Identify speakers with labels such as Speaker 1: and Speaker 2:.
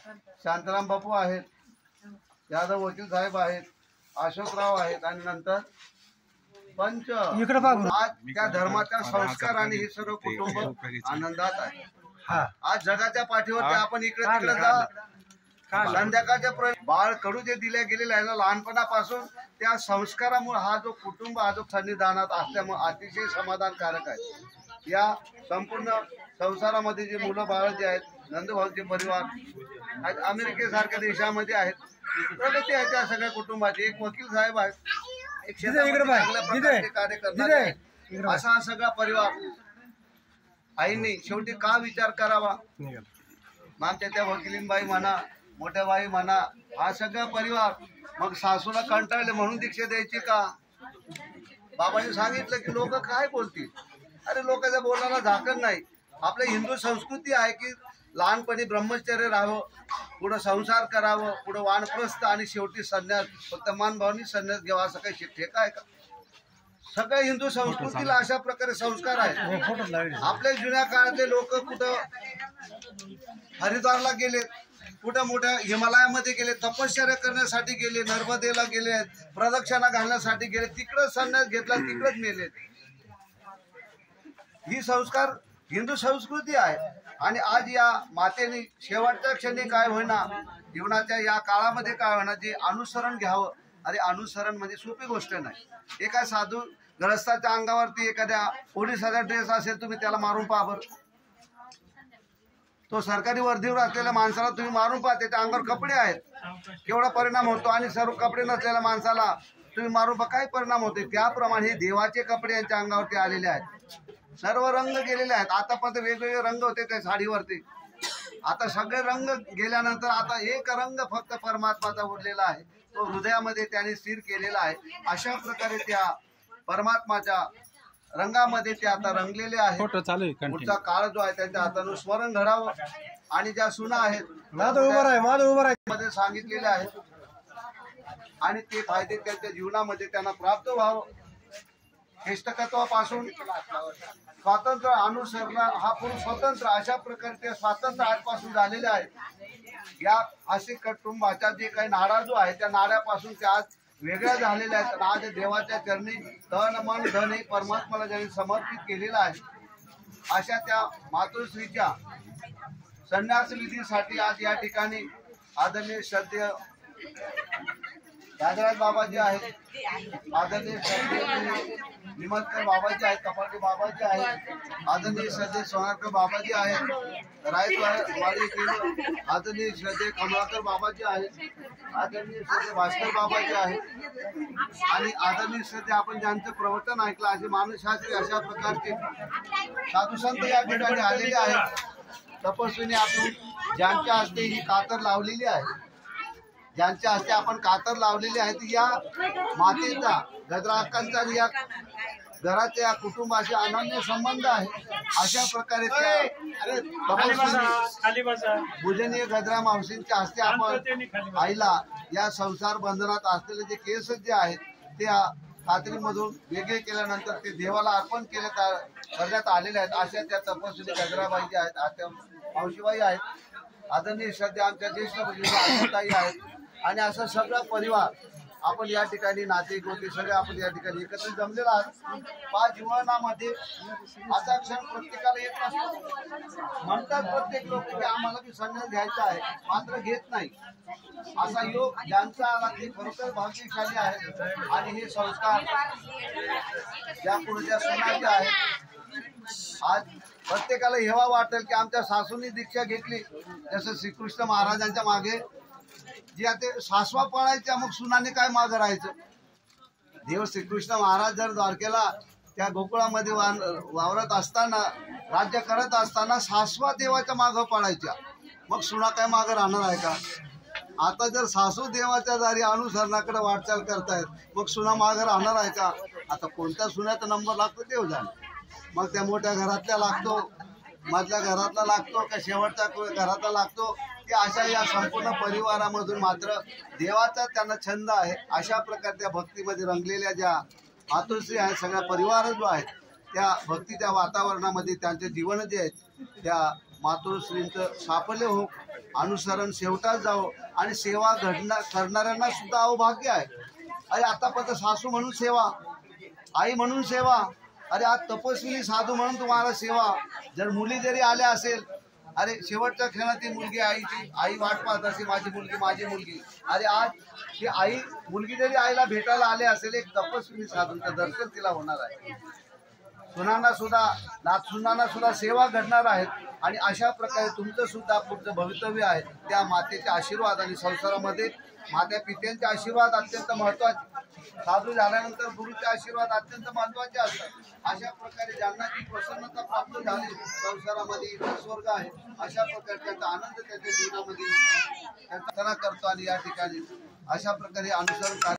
Speaker 1: शांताराम बापू आहेत, यादव वकील साहेब आहेत, अशोकराव आहेत आणि नंतर पंच। आज त्या धर्माच्या संस्काराने हे सर्व कुटुंब आनंदात आहे। आज जगाच्या पाठीवरती आपण इकडे तिकडे जा, संध्याकाळच्या बाळ कडू जे दिले गेलेले आहे ना लहानपणापासून, त्या संस्कारामुळे हा जो कुटुंब हा जो सन्निधानात असल्यामुळे अतिशय समाधानकारक आहे। या संपूर्ण संसारामध्ये जे मुलं बाळ जे आहेत, नंदभाऊचे परिवार आज अमेरिकेसारख्या देशामध्ये आहेत, प्रगती आहे त्या सगळ्या कुटुंबाची। एक वकील साहेब आहेत, एक क्षेत्रामध्ये कार्य करणारे, असा हा सगळा परिवार। आईने शेवटी का विचार करावा, आमच्या त्या वकिलीनबाई म्हणा, मोठ्या बाई म्हणा, हा सगळा परिवार। मग सासूला कंटाळले म्हणून दीक्षा द्यायची का? बाबांनी सांगितलं की लोक काय बोलतील, अरे लोकांच्या बोलण्याला झाकण नाही। आपल्या हिंदू संस्कृती आहे की लहानपणी ब्रह्मचर्य राहावं, पुढं संसार करावं, पुढं वानप्रस्थ आणि शेवटी संन्यास। फक्त मानभावनी संन्यास घ्यावा असं काही ठेका आहे का? सगळ्या हिंदू संस्कृतीला अशा प्रकारे संस्कार आहेत। आपल्या जुन्या काळातले लोक कुठं हरिद्वारला गेले, कुठं मोठ्या हिमालयामध्ये गेले, तपश्चर्या करण्यासाठी गेले, नर्मदेला गेले, प्रदक्षिणा घालण्यासाठी गेले, तिकडंच संन्यास घेतला, तिकडंच मेले। ही संस्कार हिंदू संस्कृती आहे। आणि आज या मातेने शेवटच्या क्षणी काय होईना, जीवनाच्या या काळामध्ये काय होईना, जे अनुसरण घ्यावं। अरे अनुसरण म्हणजे सोपी गोष्ट नाही। एका साधू ग्रस्ताच्या अंगावरती एखाद्या पोलिसाचा ड्रेस असेल, तुम्ही त्याला मारून पहा बरं। तो सरकारी वर्दीवर असलेल्या माणसाला तुम्ही मारून पहा, त्याच्या अंगावर कपडे आहेत, केवढा परिणाम होतो। आणि सर्व कपडे नसलेल्या माणसाला तुम्ही मारून पहा, काय परिणाम होते। त्याप्रमाणे देवाचे कपडे यांच्या अंगावरती आलेले आहेत, सर्व रंग गेलेले आहेत। आतापर्यंत वेगवेगळे रंग होते त्या साडीवरती, आता सगळे रंग गेल्यानंतर आता एक रंग फक्त परमात्माचा उरलेला आहे, तो हृदयामध्ये त्याने स्थिर केलेला आहे। अशा प्रकारे त्या परमात्माच्या रंगामध्ये ते आता रंगलेले आहेत। पुढचा काळ जो आहे त्यांच्या हातानं स्मरण घडावं। आणि ज्या सुना आहेत मध्ये सांगितलेले आहेत आणि ते फायदे त्यांच्या जीवनामध्ये त्यांना प्राप्त व्हावं। इष्टकत्वापासून स्वातंत्र्य अनुसरण हा पूर्ण स्वतंत्र, अशा प्रकारचे स्वातंत्र्य आजपासून झालेले आहे। या असे कुटुंबाचा जे काही नाडा जो आहे, त्या नाड्यापासून ते आज वेगळ्या झालेल्या आहेत। आज देवाच्या चरणी तन मन धन हे परमात्म्याला ज्यांनी समर्पित केलेलं आहे, अशा त्या मातोश्रीच्या संन्यास विधीसाठी आज या ठिकाणी आदरणीय श्रद्धेय राजराज बाबाजी आहेत, आदरणीय श्रद्धेय निमतकर बाबाजी आहेत, कपाटे बाबाजी आहेत, आदरणीय श्रद्धेय सोनारकर बाबाजी आहेत, रायतवाडी आदरणीय श्रद्धेय कमलाकर बाबाजी आहेत, आदरणीय श्रद्धेय भास्कर बाबाजी आहेत आणि आदरणीय श्रद्धेय आपण ज्यांचं प्रवचन ऐकलं असे मानसशास्त्री अशा प्रकारचे साधू संत या ठिकाणी आलेले आहेत। तपस्वीने आपण ज्यांच्या हस्ते ही कातर लावलेली आहे, ज्यांच्या हस्ते आपण कातर लावलेली आहे, या मातेचा गजराकांचा या घराच्या या कुटुंबाशी अनन्य संबंध आहे। अशा प्रकारे पूजनीय गजरा मावशींच्या हस्ते आपण आईला या संसार बंधनात असलेले जे केस जे आहेत त्या कात्रीमधून वेगळे केल्यानंतर ते देवाला अर्पण करण्यात आलेले आहेत। अशा त्या तपस्वी गजराबाई ज्या आहेत, आत्या मावशीबाई आहेत, आदरणीय श्रद्धेय आमच्या ज्येष्ठ आशाताई आहेत आणि असा सगळा परिवार आपण या ठिकाणी नाते गोते सगळे आपण या ठिकाणी एकत्र जमलेला आहोत। पाच जीवनामध्ये असा क्षण प्रत्येकाला येत नसतो, म्हणतात प्रत्येक लोक की आम्हाला बी संन्यास घ्यायचा आहे, मात्र घेत नाही। असा योग ज्यांचा आला ते खरोखर भाग्यशाली आहे। आणि हे संस्कार ज्या पुढच्या सुनाचे आहेत, आज प्रत्येकाला हेवा वाटेल की आमच्या सासूंनी दीक्षा घेतली, जसं श्रीकृष्ण महाराजांच्या मागे जे आता सासवा पळायच्या, मग सुनाने काय मागं राहायचं। देव श्रीकृष्ण महाराज जर द्वारकेला त्या गोकुळामध्ये वावरत असताना, राज्य करत असताना सासवा देवाच्या मागं पळायच्या, मग सुना काय मागं राहणार आहे का? आता जर सासू देवाच्या दारी अनुसरणाकडे वाटचाल करतायत, मग सुना मागं राहणार आहे का? आता कोणत्या सुन्याचा नंबर लागतो देव जाणे, मग त्या मोठ्या घरातल्या लागतो, मधल्या घरातला लागतो का शेवटच्या घरातला लागतो, की अशा या संपूर्ण परिवारामधून मात्र देवाचा त्यांना छंद आहे। अशा प्रकारच्या भक्तीमध्ये रंगलेल्या ज्या मातोश्री आहेत, सगळा परिवार जो आहे त्या भक्तीच्या वातावरणामध्ये त्यांचे जीवन जे आहे त्या मातोश्रींचं साफल्य हो, अनुसरण शेवटाच जावं आणि सेवा करणाऱ्यांना सुद्धा अवभाग्य आहे. अरे आतापर्यंत सासू म्हणून सेवा, आई म्हणून सेवा, अरे आज तपस्विनी साधू म्हणून तुम्हाला सेवा. जर मुली जरी आल्या असेल, अरे शेवटच्या क्षणात ती मुलगी आईची, आई वाट पाहत असे माझी मुलगी माझी मुलगी. अरे आज ती आई मुलगी जरी आईला भेटायला आले असेल, एक तपस्विनी साधूंचं दर्शन तिला होणार आहे. सुनांना सुद्धा नातसुनांना सुद्धा सेवा घडणार आहेत. आणि अशा प्रकारे तुमचं सुद्धा पुढचं भवितव्य आहे. त्या मातेचे आशीर्वाद आणि संसारामध्ये मात्या पित्यांचे आशीर्वाद अत्यंत महत्वाचे. साधू झाल्यानंतर गुरुचे आशीर्वाद अत्यंत महत्वाचे असतात. अशा प्रकारे ज्यांना ती प्रसन्नता प्राप्त झाली संसारामध्ये स्वर्ग आहे, अशा प्रकारे त्यांचा आनंद त्यांच्या जीवनामध्ये त्यांचा करतो. आणि या ठिकाणी अशा प्रकारे अनुसरण